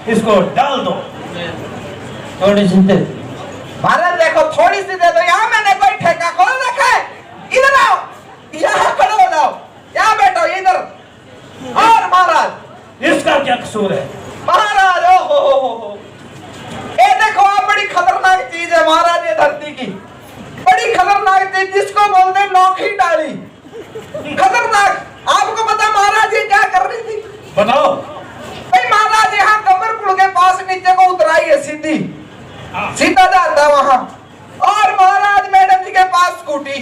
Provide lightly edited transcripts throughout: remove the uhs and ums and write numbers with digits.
इसको डाल दो। थोड़ी सी दे। महाराज देखो थोड़ी सी दे दो, यहाँ मैंने कोई ठेका खोल रखा है। इधर आओ, यहाँ खड़े हो जाओ, यहाँ बैठो इधर। और महाराज इसका क्या कसूर है? महाराज ओ हो, ये देखो आप, बड़ी खतरनाक चीज है महाराज ये धरती की, बड़ी खतरनाक चीज जिसको बोलते हैं नौखी डाली। खतरनाक। आपको पता महाराज ये क्या कर रही थी? बताओ। भाई महाराज यहाँ कमरपुर के पास नीचे को उतराई है सीधी, सीधा जाता वहां। और महाराज मैडम जी के पास स्कूटी,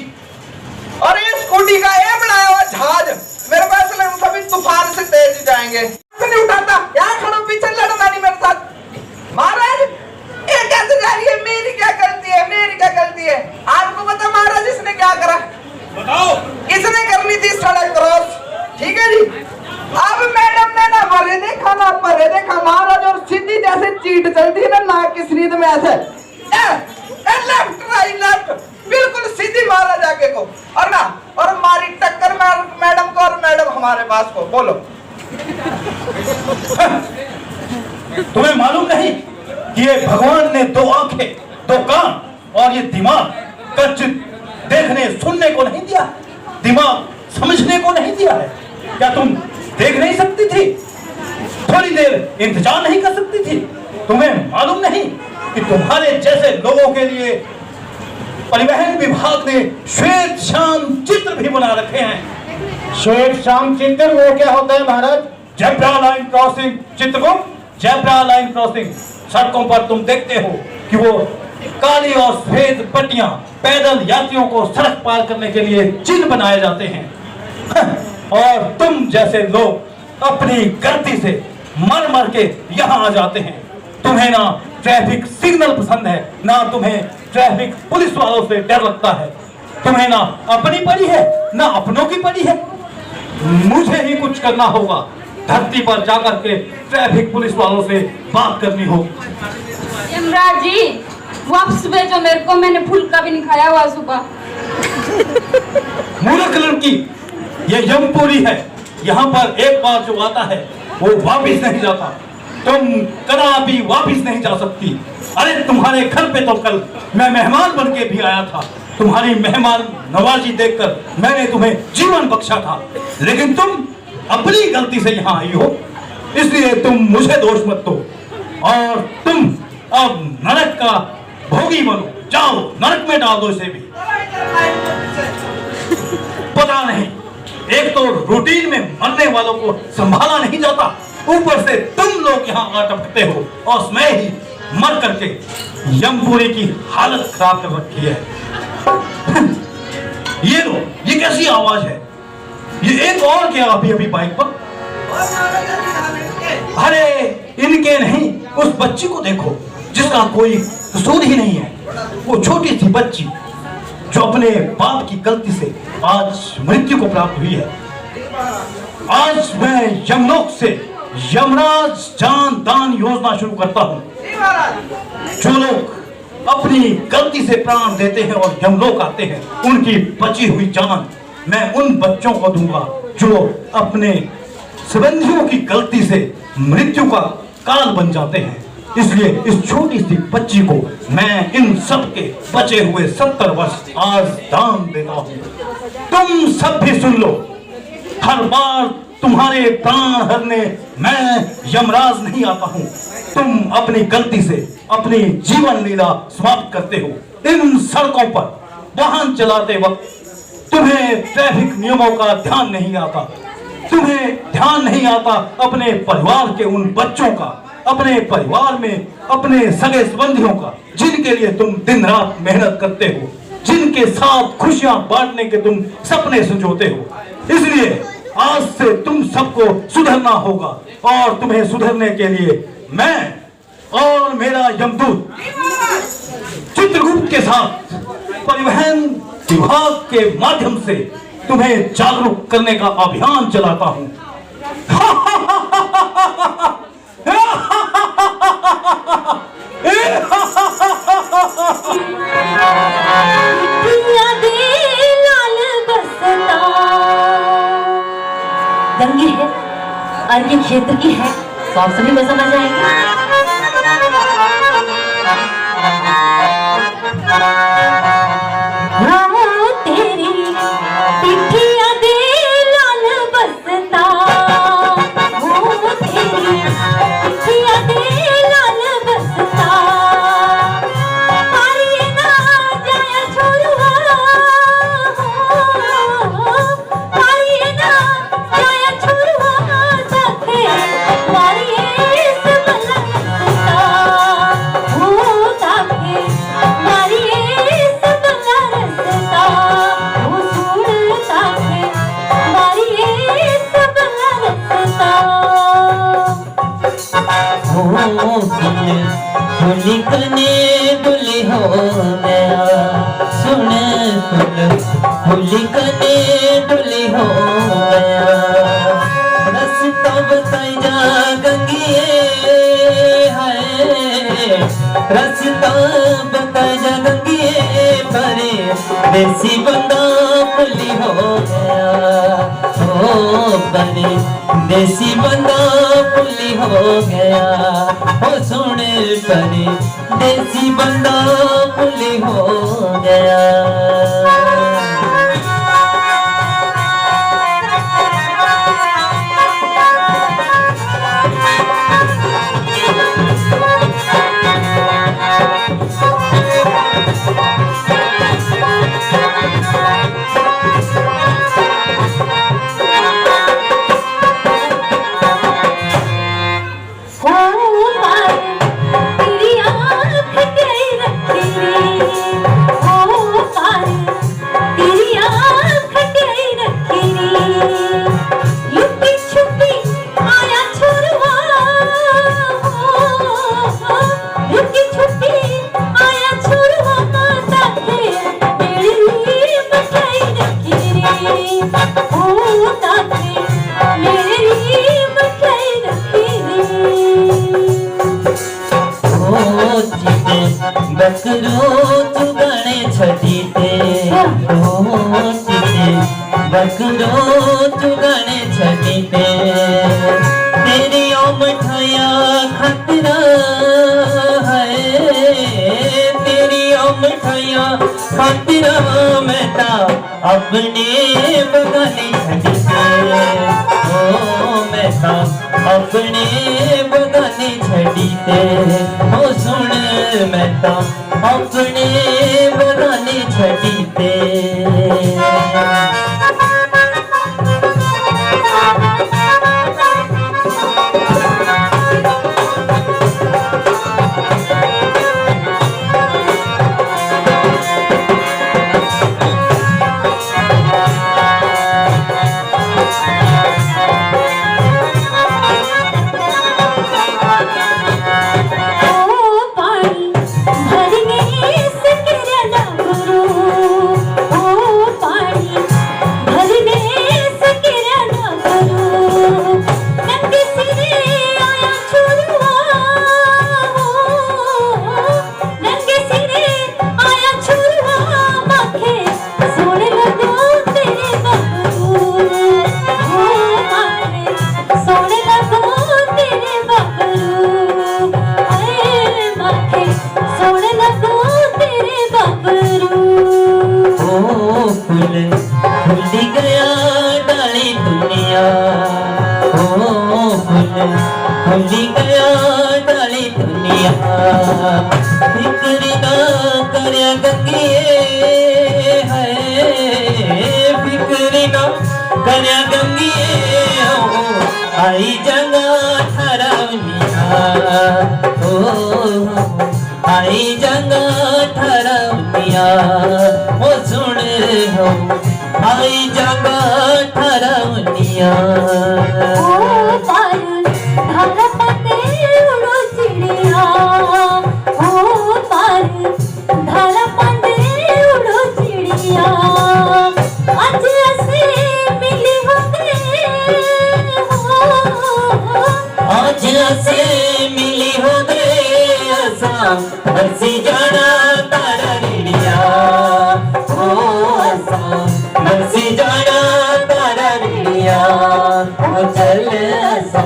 और ये स्कूटी का ये बनाया हुआ जहाज, मेरे पास लगे कभी तूफान से तेज जाएंगे। नहीं उठाता, यहाँ खड़ो, पीछे लड़ना नहीं मेरे साथ। महाराज ये कैसे जा रही है? मेरी क्या गलती है? मेरी क्या गलती है? आपको पता महाराज इसने क्या करा? बताओ। इसने करनी थी सड़क क्रॉस, ठीक है जी। अब मैडम ने ना भरे देखा ना परे देखा महाराज, और सीधी जैसे चीट चलती है ना नाक की सीध में ऐसे लेफ्ट राइट लेफ्ट, बिल्कुल सीधी महाराज आगे को, और ना और मारी टक्कर मैडम को, और मैडम हमारे पास को। बोलो तुम्हें मालूम नहीं कि ये भगवान ने 2 आंखें, 2 कान और ये दिमाग कच्चित देखने सुनने को नहीं दिया, दिमाग समझने को नहीं दिया है? क्या तुम देख नहीं सकती थी? थोड़ी देर इंतजार नहीं कर सकती थी? तुम्हें मालूम नहीं कि तुम्हारे जैसे लोगों के लिए परिवहन विभाग ने श्वेत श्याम चित्र भी बना रखे हैं। श्वेत श्याम चित्र वो क्या होता है महाराज? Zebra line crossing Chitragupta, zebra line crossing. सड़कों पर तुम देखते हो कि वो काली और सफेद पट्टियां पैदल यात्रियों को सड़क पार करने के लिए चिन्ह बनाए जाते हैं। और तुम जैसे लोग अपनी गलती से मर मर के यहाँ आ जाते हैं। तुम्हें ना ट्रैफिक सिग्नल पसंद है, ना तुम्हें ट्रैफिक पुलिस वालों से डर लगता है। तुम्हें ना अपनी पड़ी है, ना अपनों की पड़ी है। मुझे ही कुछ करना होगा, धरती पर जाकर के ट्रैफिक पुलिस वालों से बात करनी होगी। यमराज जी वापस भेजो मेरे को, मैंने फूल का भी नहीं खाया हुआ सुबह। मूर्ख लड़की, ये यमपुरी है। यहाँ पर एक बार जो आता है वो वापिस नहीं जाता। तुम कदापि वापिस नहीं जा सकती। अरे तुम्हारे घर पे तो कल मैं मेहमान बन के भी आया था। तुम्हारी मेहमान नवाजी देखकर मैंने तुम्हें जीवन बख्शा था, लेकिन तुम अपनी गलती से यहाँ आई हो, इसलिए तुम मुझे दोष मत दो। और तुम अब नरक का भोगी बनो। जाओ नरक में डाल दो इसे भी। पता नहीं, एक तो रूटीन में मरने वालों को संभाला नहीं जाता, ऊपर से तुम लोग यहाँ अटकते हो और मैं ही मर करके यमपुरी की हालत खराब कर रखी है। ये लो, ये कैसी आवाज है? ये एक और क्या अभी अभी बाइक पर? अरे इनके नहीं, उस बच्ची को देखो जिसका कोई कसूर ही नहीं है। वो छोटी सी बच्ची जो अपने बाप की गलती से आज मृत्यु को प्राप्त हुई है। आज मैं यमलोक से यमराज जान दान योजना शुरू करता हूँ। जो लोग अपनी गलती से प्राण देते हैं और यमलोक आते हैं, उनकी बची हुई जान मैं उन बच्चों को दूंगा जो अपने संबंधियों की गलती से मृत्यु का काल बन जाते हैं। इसलिए इस छोटी सी बच्ची को मैं इन सब के बचे हुए 70 वर्ष आज दान देता हूँ। तुम सब भी सुन लो, हर बार तुम्हारे प्राण हरने मैं यमराज नहीं आता हूँ। तुम अपनी गलती से अपनी जीवन लीला समाप्त करते हो। इन सड़कों पर वाहन चलाते वक्त तुम्हें ट्रैफिक नियमों का ध्यान नहीं आता। तुम्हें ध्यान नहीं आता अपने परिवार के उन बच्चों का, अपने परिवार में अपने सगे संबंधियों का, जिनके लिए तुम दिन रात मेहनत करते हो, जिनके साथ खुशियां बांटने के तुम सपने संजोते हो। इसलिए आज से तुम सबको सुधरना होगा, और तुम्हें सुधरने के लिए मैं और मेरा यमदूत चित्रगुप्त के साथ परिवहन विभाग के माध्यम से तुम्हें जागरूक करने का अभियान चलाता हूं। दंगी है, अन्य क्षेत्र की है, तो आप सभी को समझ आएंगे। होली कने दुली हो गया सुन होली कने दुली हो गया रास्ता बताई जा गंगिए है रास्ता बताई जा गंगिए परे देसी बंदा पुली हो गया ओ परे देसी बंदा पुली हो गया ओ सुन परे देसी बंदा पुली हो गया। बकरो चुगने छटीते बकरो चुगने छटीते तेरी मिठाइया खतरा है तेरी मिठाइया खतरा मैं ता अपने बगाने छटीते ओ मैं ता अपने बगाने छटीते ओ सुन मैं ता अपने बगाने छटीते। भूली गया डाली दुनिया ओ भूली गया डाली दुनिया फिक्र ना करया गंगिए है फिक्र ना करया गंगिए आई जंगा ठरवनिया ओ आई जंगा ठरवनिया ओ सुन हो आई जंगा ठरवनिया। ओ पार धारा पाते उड़ो चिड़िया ओ पार धारा पाते उड़ो चिड़िया आज ऐसे मिली हो गए आज ऐसे मिली हो गए असा बरसी जाना तारा रिड़िया ओ असा बरसी जाना तारा रिड़िया ओ चल असा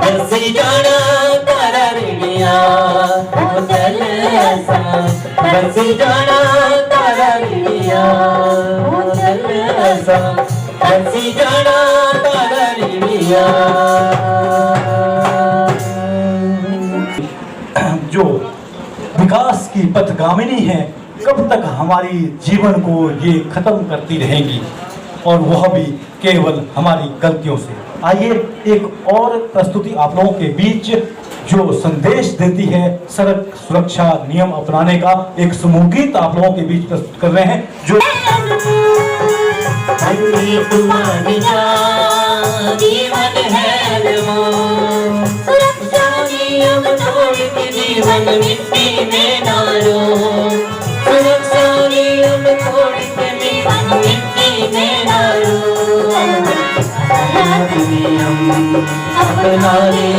बरसी जाना तारा रिड़िया ओ चल असा बरसी जाना तारा रिड़िया ओ चल असा बरसी जाना तारा रिड़िया। जो विकास की पथगामिनी है, कब तक हमारी जीवन को ये खत्म करती रहेंगी, और वह भी केवल हमारी गलतियों से। आइए एक और प्रस्तुति आप लोगों के बीच जो संदेश देती है सड़क सुरक्षा नियम अपनाने का, एक समूह गीत आप लोगों के बीच प्रस्तुत कर रहे हैं जो जीवन है सुरक्षा नियम छोड़ के जीवन मिट्टी में डालो सुरक्षा नियम छोड़ के जीवन मिट्टी में डालो नियम अपना ले